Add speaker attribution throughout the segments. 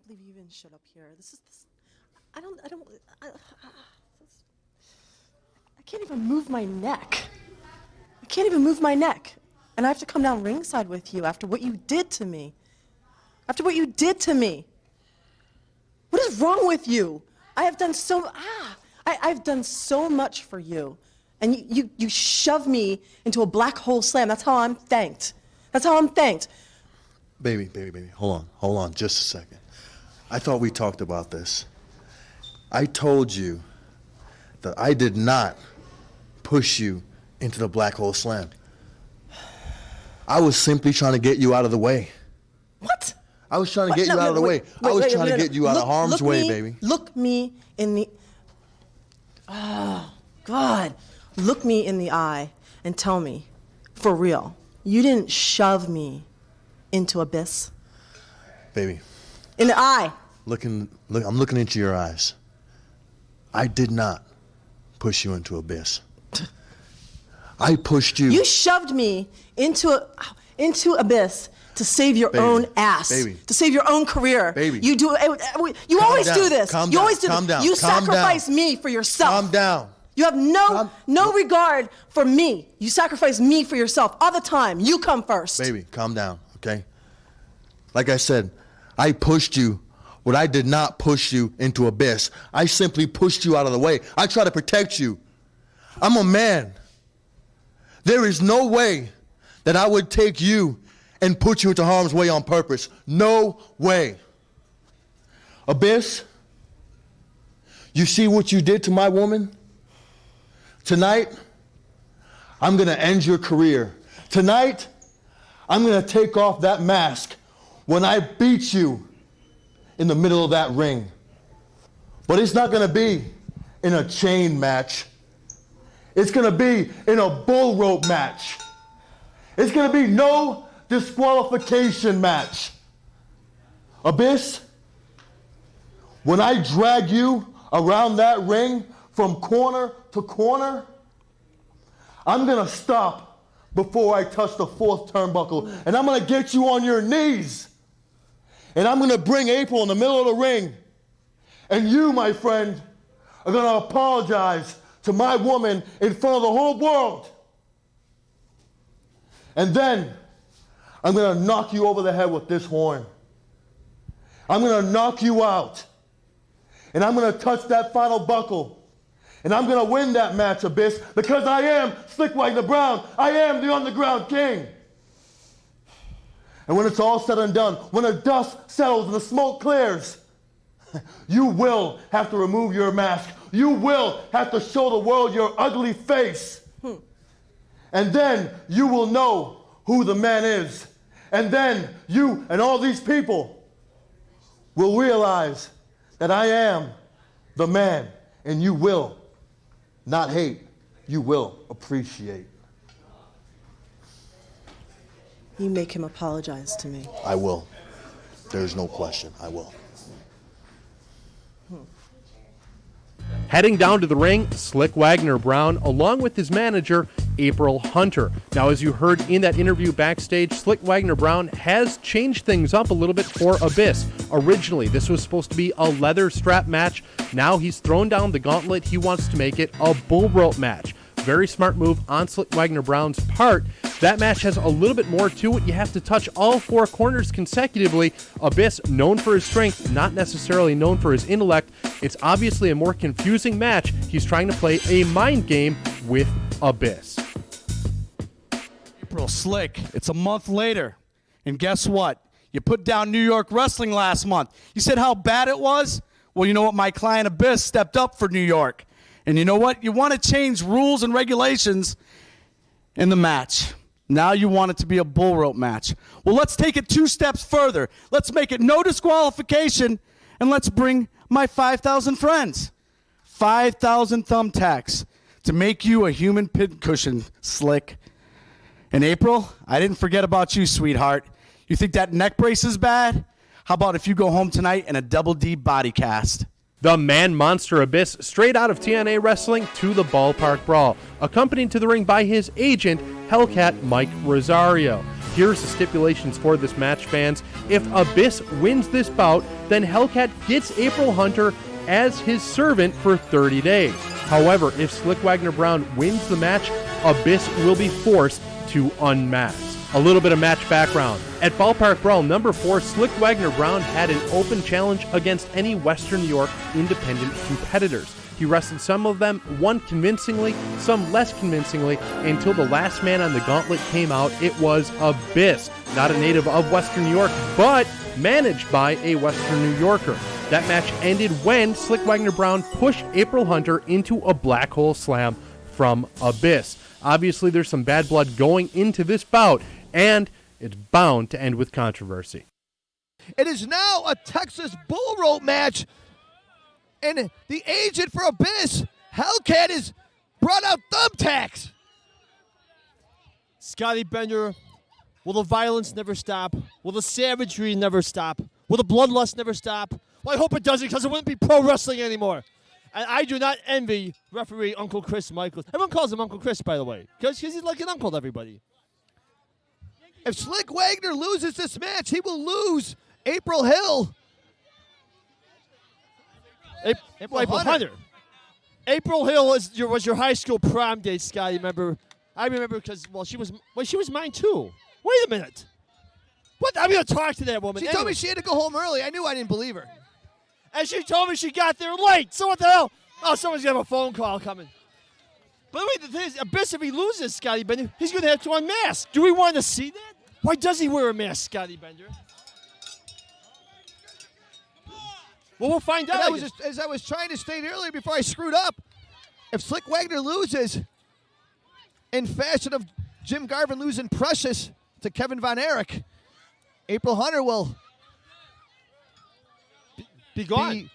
Speaker 1: believe you even showed up here. I can't even move my neck. I can't even move my neck. And I have to come down ringside with you after what you did to me. After what you did to me. What is wrong with you? I've done so much for you. And you shove me into a black hole slam. That's how I'm thanked. That's how I'm thanked.
Speaker 2: Baby. Hold on just a second. I thought we talked about this. I told you that I did not push you into the black hole slam. I was simply trying to get you out of the way.
Speaker 1: What?
Speaker 2: I was trying to get you out of the way. I was trying to get you out of harm's way, baby.
Speaker 1: Look me in the... Oh, God. Look me in the eye and tell me, for real, you didn't shove me into abyss?
Speaker 2: Baby.
Speaker 1: In the eye.
Speaker 2: I'm looking into your eyes. I did not push you into abyss. I pushed you.
Speaker 1: You shoved me into abyss to save your own ass.
Speaker 2: Baby.
Speaker 1: To save your own career.
Speaker 2: Baby.
Speaker 1: You do. You always do this.
Speaker 2: Calm
Speaker 1: you
Speaker 2: down.
Speaker 1: always do
Speaker 2: Calm
Speaker 1: this.
Speaker 2: down.
Speaker 1: You
Speaker 2: Calm
Speaker 1: sacrifice
Speaker 2: down.
Speaker 1: me for yourself.
Speaker 2: Calm down.
Speaker 1: You have no regard for me. You sacrifice me for yourself all the time. You come first.
Speaker 2: Baby, calm down, okay? Like I said, I pushed you, but I did not push you into abyss. I simply pushed you out of the way. I try to protect you. I'm a man. There is no way that I would take you and put you into harm's way on purpose. No way. Abyss, you see what you did to my woman? Tonight, I'm going to end your career. Tonight, I'm going to take off that mask when I beat you in the middle of that ring. But it's not going to be in a chain match. It's going to be in a bull rope match. It's going to be no disqualification match. Abyss, when I drag you around that ring from corner to corner, I'm going to stop before I touch the fourth turnbuckle, and I'm going to get you on your knees. And I'm going to bring April in the middle of the ring. And you, my friend, are going to apologize to my woman in front of the whole world. And then I'm going to knock you over the head with this horn. I'm going to knock you out. And I'm going to touch that final buckle. And I'm going to win that match, Abyss, because I am Slyk Wagner Brown. I am the Underground King. And when it's all said and done, when the dust settles and the smoke clears, you will have to remove your mask. You will have to show the world your ugly face. And then you will know who the man is. And then you and all these people will realize that I am the man, and you will not hate, you will appreciate.
Speaker 1: You make him apologize to me.
Speaker 2: I will. There's no question. I will.
Speaker 3: Heading down to the ring, Slyk Wagner Brown, along with his manager, April Hunter. Now, as you heard in that interview backstage, Slyk Wagner Brown has changed things up a little bit for Abyss. Originally, this was supposed to be a leather strap match. Now he's thrown down the gauntlet. He wants to make it a bull rope match. Very smart move on Slyk Wagner Brown's part. That match has a little bit more to it. You have to touch all four corners consecutively. Abyss, known for his strength, not necessarily known for his intellect. It's obviously a more confusing match. He's trying to play a mind game with Abyss.
Speaker 4: April, Slyk, it's a month later. And guess what? You put down New York Wrestling last month. You said how bad it was? Well, you know what? My client Abyss stepped up for New York. And you know what? You want to change rules and regulations in the match. Now you want it to be a bull rope match. Well, let's take it 2 steps further. Let's make it no disqualification, and let's bring my 5,000 friends. 5,000 thumbtacks to make you a human pincushion, Slyk. And April, I didn't forget about you, sweetheart. You think that neck brace is bad? How about if you go home tonight in a double D body cast?
Speaker 3: The man monster Abyss, straight out of TNA Wrestling, to the Ballpark Brawl, accompanied to the ring by his agent, Hellcat Mike Rosario. Here's the stipulations for this match, fans. If Abyss wins this bout, then Hellcat gets April Hunter as his servant for 30 days. However, if Slyk Wagner Brown wins the match, Abyss will be forced to unmask. A little bit of match background. At Ballpark Brawl number 4, Slyk Wagner Brown had an open challenge against any Western New York independent competitors. He wrestled some of them, one convincingly, some less convincingly, until the last man on the gauntlet came out. It was Abyss, not a native of Western New York, but managed by a Western New Yorker. That match ended when Slyk Wagner Brown pushed April Hunter into a black hole slam from Abyss. Obviously, there's some bad blood going into this bout, and it's bound to end with controversy.
Speaker 5: It is now a Texas Bullrope match, and the agent for Abyss, Hellcat, has brought out thumbtacks.
Speaker 6: Scotty Bender, will the violence never stop? Will the savagery never stop? Will the bloodlust never stop? Well, I hope it doesn't, because it wouldn't be pro wrestling anymore. And I do not envy referee Uncle Chris Michaels. Everyone calls him Uncle Chris, by the way, because he's like an uncle to everybody.
Speaker 5: If Slyk Wagner loses this match, he will lose April Hill.
Speaker 6: April Hunter. April Hill was your high school prom date, Scotty. Remember? I remember because she was mine too. Wait a minute. What? I'm gonna talk to that woman.
Speaker 5: She told me she had to go home early. I knew I didn't believe her.
Speaker 6: And she told me she got there late. So what the hell? Oh, someone's gonna have a phone call coming. By the way, the thing is, Abyss, if he loses, Scotty Bender, he's gonna have to unmask. Do we want to see that? Why does he wear a mask, Scotty Bender? Well, we'll find out.
Speaker 5: As I was trying to state earlier before I screwed up, if Slyk Wagner loses in fashion of Jim Garvin losing Precious to Kevin Von Erich, April Hunter will
Speaker 6: be gone.
Speaker 5: Be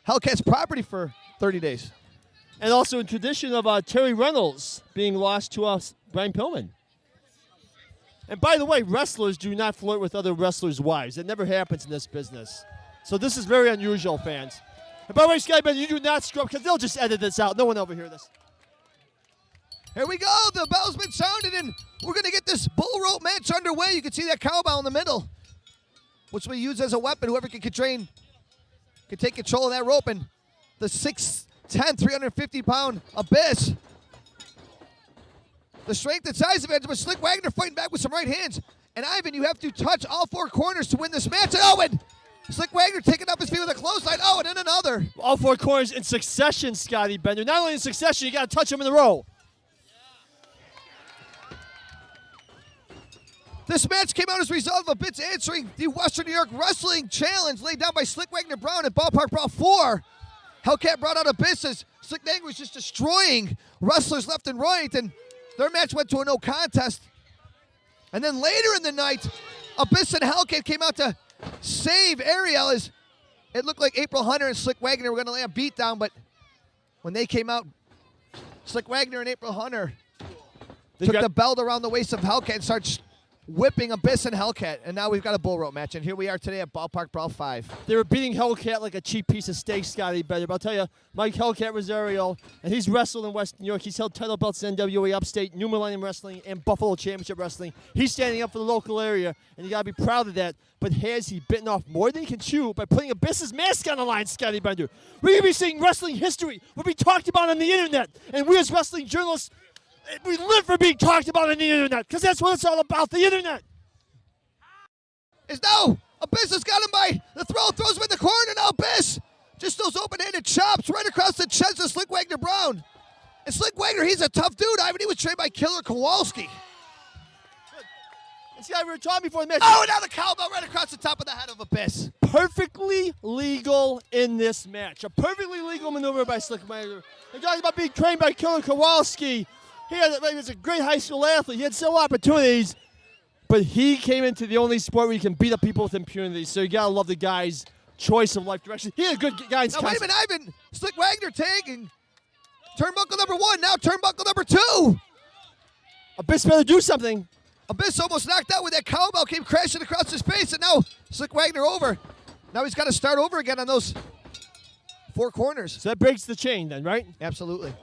Speaker 5: Hellcat's property for 30 days.
Speaker 6: And also in tradition of Terry Reynolds being lost to Brian Pillman. And by the way, wrestlers do not flirt with other wrestlers' wives. It never happens in this business. So this is very unusual, fans. And by the way, Scotty Bender, you do not screw up, because they'll just edit this out. No one will overhear this.
Speaker 5: Here we go. The bell's been sounded, and we're going to get this bull rope match underway. You can see that cowbell in the middle, which we use as a weapon. Whoever can take control of that rope. And the 6'10", 350-pound Abyss, the strength and size of it, but Slyk Wagner fighting back with some right hands. And Ivan, you have to touch all four corners to win this match. And Owen, Slyk Wagner taking up his feet with a clothesline. Oh, and then another.
Speaker 6: All four corners in succession, Scotty Bender. Not only in succession, you got to touch them in a row.
Speaker 5: This match came out as a result of Abyss answering the Western New York Wrestling Challenge laid down by Slyk Wagner Brown at Ballpark Brawl 4. Hellcat brought out Abyss as Slyk Wagner was just destroying wrestlers left and right, and their match went to a no contest. And then later in the night, Abyss and Hellcat came out to save Ariel as it looked like April Hunter and Slyk Wagner were going to lay a beat down, but when they came out, Slyk Wagner and April Hunter took the belt around the waist of Hellcat and started whipping Abyss and Hellcat, and now we've got a bull rope match, and here we are today at Ballpark Brawl 5.
Speaker 6: They were beating Hellcat like a cheap piece of steak, Scotty Bender. But I'll tell you, Mike Hellcat Rosario, and he's wrestled in Western New York. He's held title belts in NWA Upstate, New Millennium Wrestling, and Buffalo Championship Wrestling. He's standing up for the local area, and you got to be proud of that. But has he bitten off more than he can chew by putting Abyss's mask on the line, Scotty Bender? We're going to be seeing wrestling history will be talked about on the internet, and we as wrestling journalists, we live for being talked about on the internet, because that's what it's all about, the internet.
Speaker 5: Abyss has got him by the throat, throws him in the corner. Now Abyss just those open-handed chops right across the chest of Slyk Wagner Brown. And Slyk Wagner, he's a tough dude. Ivan, he was trained by Killer Kowalski.
Speaker 6: And see, we were talking before the match.
Speaker 5: Oh, and now the cowbell right across the top of the head of Abyss.
Speaker 6: Perfectly legal in this match. A perfectly legal maneuver by Slyk Wagner. They're talking about being trained by Killer Kowalski. He was a great high school athlete. He had several opportunities. But he came into the only sport where you can beat up people with impunity. So you got to love the guy's choice of life direction. He had a good guidance.
Speaker 5: Now, wait a minute, Ivan. Slyk Wagner tagging. Turnbuckle number 1, now turnbuckle number 2.
Speaker 6: Abyss better do something.
Speaker 5: Abyss almost knocked out with that cowbell, came crashing across his face, and now Slyk Wagner over. Now he's got to start over again on those 4 corners.
Speaker 6: So that breaks the chain then, right?
Speaker 5: Absolutely.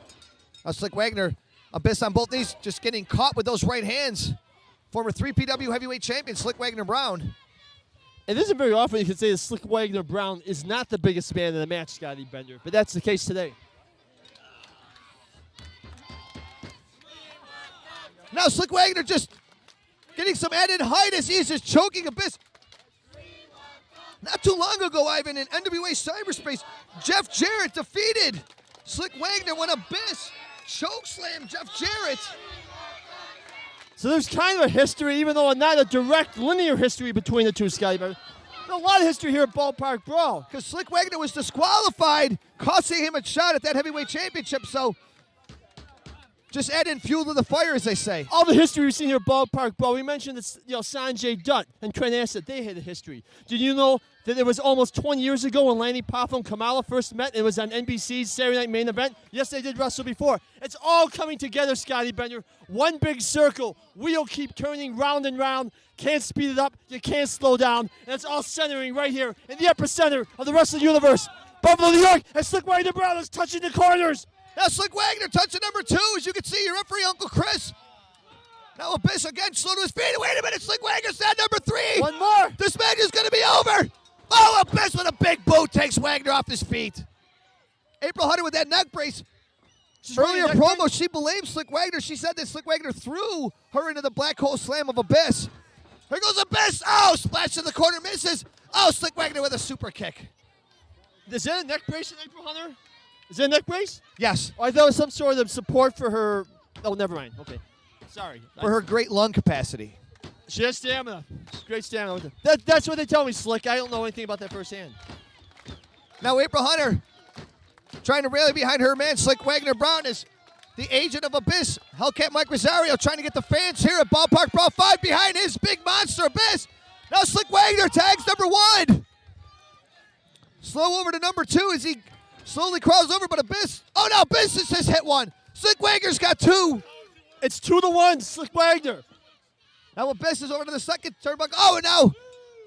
Speaker 5: Slyk Wagner, Abyss on both knees, just getting caught with those right hands. Former 3PW heavyweight champion Slyk Wagner Brown.
Speaker 6: It isn't very often you can say that Slyk Wagner Brown is not the biggest man in the match, Scotty Bender, but that's the case today.
Speaker 5: Now Slyk Wagner just getting some added height as he's just choking Abyss. Not too long ago, Ivan, in NWA cyberspace, Jeff Jarrett defeated Slyk Wagner when Abyss chokeslammed Jeff Jarrett.
Speaker 6: So there's kind of a history, even though not a direct linear history between the two, Scotty Bender. There's a lot of history here at Ballpark Brawl.
Speaker 5: Because Slyk Wagner was disqualified, costing him a shot at that heavyweight championship, so just add in fuel to the fire, as they say.
Speaker 6: All the history we've seen here at Ballpark Brawl. We mentioned that Sanjay Dutt and Trent Asset, they had a history. Did you know that it was almost 20 years ago when Lanny Poffo and Kamala first met? It was on NBC's Saturday Night Main Event. Yes, they did wrestle before. It's all coming together, Scotty Bender. One big circle. Wheel keep turning round and round. Can't speed it up. You can't slow down. And it's all centering right here in the epicenter of the wrestling universe. Buffalo, New York, and Slyk Wagner Brown is touching the corners.
Speaker 5: Now Slyk Wagner touching number 2, as you can see, your referee, Uncle Chris. Now Abyss again, slow to his feet. Wait a minute, Slyk Wagner's at number 3.
Speaker 6: One more.
Speaker 5: This match is going to be over. Oh, Abyss with a big boot takes Wagner off his feet. April Hunter with that neck brace. Earlier promo, she blamed Slyk Wagner. She said that Slyk Wagner threw her into the black hole slam of Abyss. Here goes Abyss. Oh, splash to the corner, misses. Oh, Slyk Wagner with a super kick.
Speaker 6: Is that a neck brace in April Hunter? Is that a neck brace?
Speaker 5: Yes.
Speaker 6: Oh, I thought it was some sort of support for her. Oh, never mind. Okay. Sorry.
Speaker 5: For her great lung capacity.
Speaker 6: She has stamina. Great stamina. That's what they tell me, Slyk. I don't know anything about that firsthand.
Speaker 5: Now April Hunter trying to rally behind her man, Slyk Wagner Brown, is the agent of Abyss. Hellcat Mike Rosario trying to get the fans here at Ballpark Brawl 5 behind his big monster Abyss. Now Slyk Wagner tags number 1. Slow over to number 2 as he slowly crawls over, but Abyss. Oh no, Abyss just hit one. Slyk Wagner's got 2.
Speaker 6: It's 2-1, Slyk Wagner.
Speaker 5: Now Abyss is over to the second turnbuckle. Oh, and now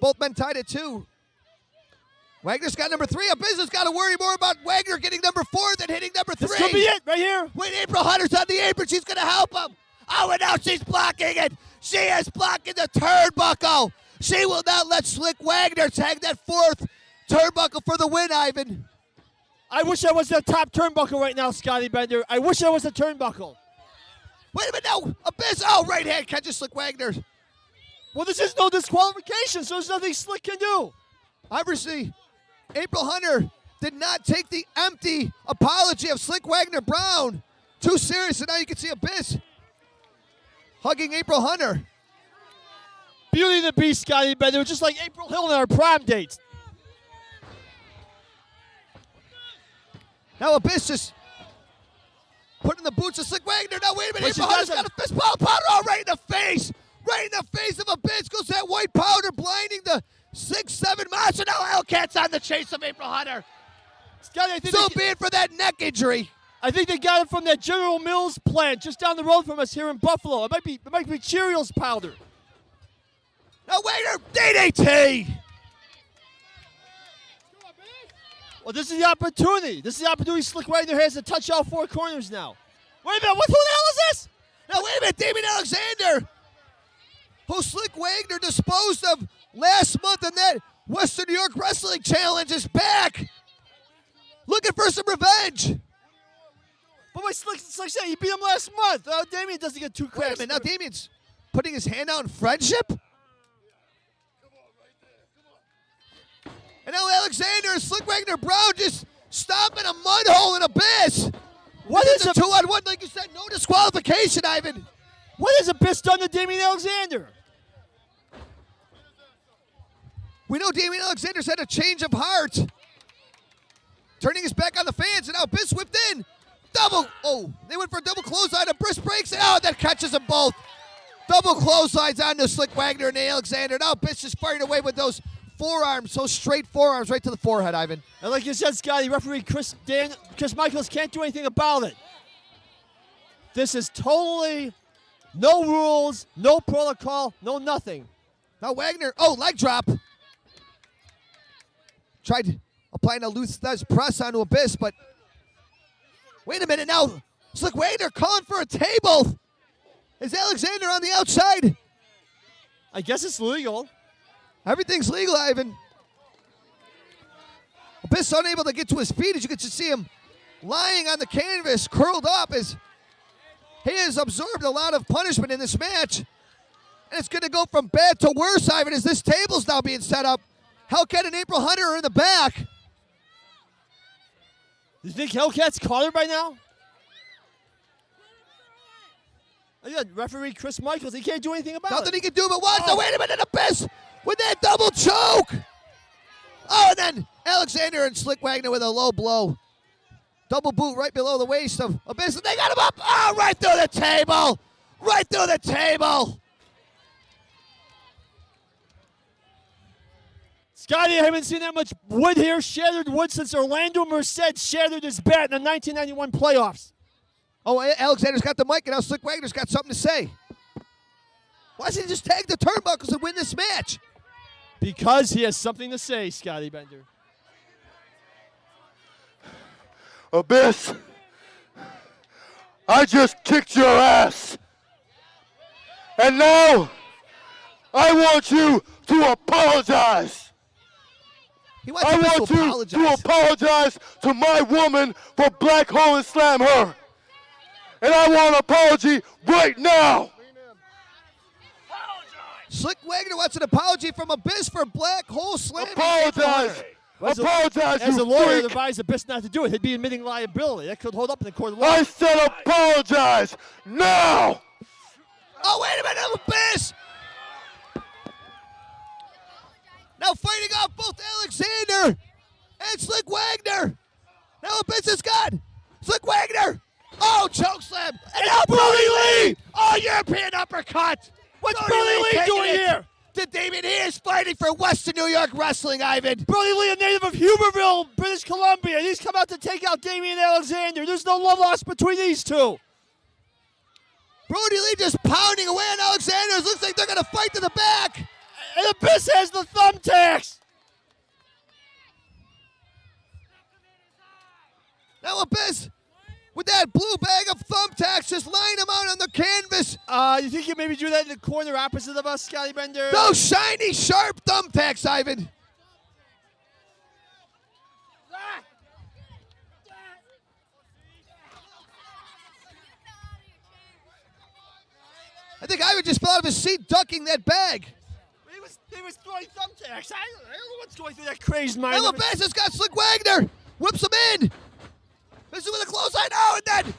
Speaker 5: both men tied at 2. Wagner's got number 3. Abyss has got to worry more about Wagner getting number 4 than hitting number 3.
Speaker 6: This could be it right here.
Speaker 5: Wait, April Hunter's on the apron. She's going to help him. Oh, and now she's blocking it. She is blocking the turnbuckle. She will not let Slyk Wagner tag that 4th turnbuckle for the win, Ivan.
Speaker 6: I wish I was the top turnbuckle right now, Scotty Bender. I wish I was the turnbuckle.
Speaker 5: Wait a minute, no. Abyss, oh, right hand catches Slyk Wagner.
Speaker 6: Well, this is no disqualification, so there's nothing Slyk can do.
Speaker 5: Obviously, April Hunter did not take the empty apology of Slyk Wagner Brown too serious, and now you can see Abyss hugging April Hunter.
Speaker 6: Beauty of the Beast, Scotty Bender, just like April Hill on our prom dates.
Speaker 5: Now Abyss just putting the boots of Slyk Wagner. Now wait a minute,
Speaker 6: Wait,
Speaker 5: April Hunter's got a fist ball powder. Oh, right in the face. Right in the face of Abyss goes that white powder, blinding the 6'7" monster. Now Hellcat's on the chase of April Hunter.
Speaker 6: Scotty, I think
Speaker 5: So be it for that neck injury.
Speaker 6: I think they got it from that General Mills plant just down the road from us here in Buffalo. It might be Cheerios powder.
Speaker 5: Now Wagner, DDT.
Speaker 6: Well, this is the opportunity. This is the opportunity Slyk Wagner has to touch all 4 corners now. Wait a minute, who the hell is this?
Speaker 5: Now wait a minute, Damien Alexander, who Slyk Wagner disposed of last month in that Western New York Wrestling Challenge, is back. Looking for some revenge.
Speaker 6: But wait, Slyk said he beat him last month. Damien doesn't get too crazy.
Speaker 5: Wait a minute, now Damien's putting his hand out in friendship? And now Alexander and Slyk Wagner Brown just stomping a mud hole in Abyss.
Speaker 6: What
Speaker 5: This
Speaker 6: is
Speaker 5: a 2-on-1, like you said, no disqualification, Ivan.
Speaker 6: What has Abyss done to Damien Alexander?
Speaker 5: We know Damien Alexander's had a change of heart. Turning his back on the fans, and now Abyss whipped in. They went for a double clothesline. Abyss breaks it. Oh, that catches them both. Double clotheslines onto Slyk Wagner and Alexander. Now Abyss just firing away with those forearms, those straight forearms right to the forehead, Ivan.
Speaker 6: And like you said, Scotty, referee Chris Michaels can't do anything about it. This is totally no rules, no protocol, no nothing.
Speaker 5: Now Wagner, leg drop. Tried applying a loose press onto Abyss, but wait a minute now. Slyk Wagner calling for a table. Is Alexander on the outside?
Speaker 6: I guess it's legal.
Speaker 5: Everything's legal, Ivan. Abyss unable to get to his feet, as you can just see him lying on the canvas, curled up, as he has absorbed a lot of punishment in this match. And it's going to go from bad to worse, Ivan, as this table's now being set up. Hellcat and April Hunter are in the back.
Speaker 6: Do you think Hellcat's caught her by now? I got referee Chris Michaels. He can't do anything about
Speaker 5: Nothing
Speaker 6: it.
Speaker 5: he can do but watch. Oh, wait a minute, Abyss with that double choke. Oh, and then Alexander and Slyk Wagner with a low blow. Double boot right below the waist of Abyss. And they got him up. Oh, right through the table. Right through the table.
Speaker 6: Scotty, I haven't seen that much wood here, shattered wood, since Orlando Merced shattered his bat in the 1991 playoffs.
Speaker 5: Oh, Alexander's got the mic, and now Slyk Wagner's got something to say. Why doesn't he just tag the turnbuckles and win this match?
Speaker 6: Because he has something to say, Scotty Bender.
Speaker 2: Abyss, I just kicked your ass. And now, I want you to apologize.
Speaker 5: He wants
Speaker 2: I
Speaker 5: Abyss
Speaker 2: want
Speaker 5: to
Speaker 2: you
Speaker 5: apologize.
Speaker 2: to apologize to my woman for black hole and slam her. And I want an apology right now.
Speaker 5: Slyk Wagner wants an apology from Abyss for black hole slamming.
Speaker 2: Apologize. Apologize,
Speaker 6: As
Speaker 2: you
Speaker 6: a lawyer,
Speaker 2: freak.
Speaker 6: advised Abyss not to do it. He'd be admitting liability. That could hold up in the court of law.
Speaker 2: I said apologize now.
Speaker 5: Oh, wait a minute, Abyss! Now fighting off both Alexander and Slyk Wagner. Now Abyss is gone. Slyk Wagner. Oh, chokeslam. And now Brody Lee. Oh, European uppercut.
Speaker 6: What's Brody Lee doing here?
Speaker 5: To Damien, he is fighting for Western New York Wrestling, Ivan.
Speaker 6: Brody Lee, a native of Huberville, British Columbia. He's come out to take out Damian Alexander. There's no love lost between these two.
Speaker 5: Brody Lee just pounding away on Alexander. It looks like they're going to fight to the back.
Speaker 6: And Abyss has the thumbtacks.
Speaker 5: Now Abyss, with that blue bag of thumbtacks, just laying them out on the canvas.
Speaker 6: You think you maybe do that in the corner opposite of us, Scotty Bender?
Speaker 5: Those shiny, sharp thumbtacks, Ivan. I think Ivan just fell out of his seat ducking that bag.
Speaker 6: He was throwing thumbtacks. I don't know what's going through that crazed mind.
Speaker 5: Now Abyss has got Slyk Wagner. Whips him in. This is with a clothesline. Oh, and then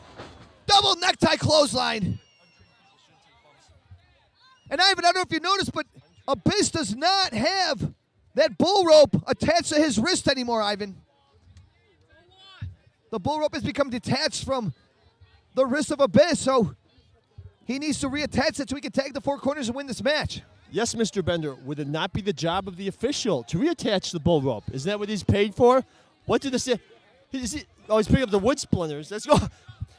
Speaker 5: double necktie clothesline. And Ivan, I don't know if you noticed, but Abyss does not have that bull rope attached to his wrist anymore, Ivan. The bull rope has become detached from the wrist of Abyss, so he needs to reattach it so he can tag the four corners and win this match.
Speaker 6: Yes, Mr. Bender, would it not be the job of the official to reattach the bull rope? Isn't that what he's paid for? What did the he's picking up the wood splinters. Let's go.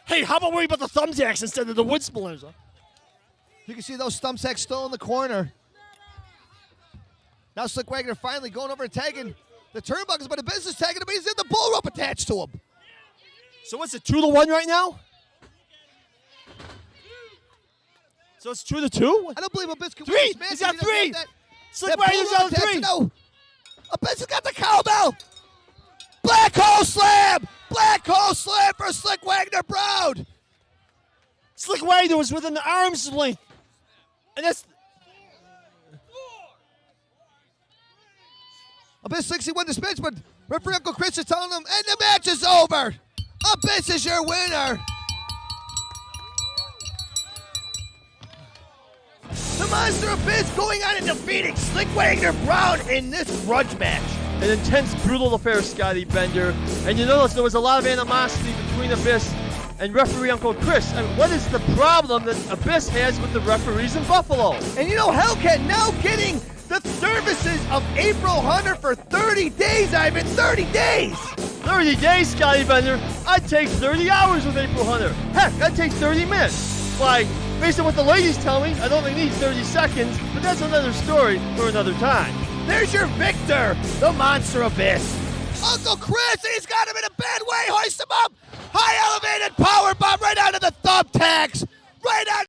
Speaker 6: Hey, how about worry about the thumbtacks instead of the wood splinters? Huh?
Speaker 5: You can see those thumbtacks still in the corner. Now Slyk Wagner finally going over and tagging the turnbuckles, but Abyss is tagging him, but he's in the bull rope attached to him.
Speaker 6: So what's it, 2-1 right now? So it's 2-2?
Speaker 5: I don't believe Abyss can
Speaker 6: 3.
Speaker 5: win this match.
Speaker 6: He's got
Speaker 5: if he doesn't
Speaker 6: 3.
Speaker 5: get
Speaker 6: Slyk
Speaker 5: that
Speaker 6: Wagner's
Speaker 5: bull rope
Speaker 6: on 3.
Speaker 5: attached. No. Abyss has got the cowbell. Black hole slam. Black hole slam for Slyk Wagner Brown.
Speaker 6: Slyk Wagner was within the arm's length. And that's...
Speaker 5: Abyss thinks he won this match, but referee Uncle Chris is telling him, and the match is over. Abyss is your winner. The Monster Abyss going on and defeating Slyk Wagner Brown in this grudge match.
Speaker 6: An intense, brutal affair, Scotty Bender. And you notice there was a lot of animosity between Abyss and referee Uncle Chris. And what is the problem that Abyss has with the referees in Buffalo?
Speaker 5: And you know, Hellcat now getting the services of April Hunter for 30 days, Ivan. 30 days!
Speaker 6: 30 days, Scotty Bender. I'd take 30 hours with April Hunter. Heck, I'd take 30 minutes. Why, based on what the ladies tell me, I'd only need 30 seconds, but that's another story for another time.
Speaker 5: There's your victor, the Monster Abyss. Uncle Chris, and he's got him in a bad way. Hoist him up. High elevated power bomb right onto the thumbtacks. Right on.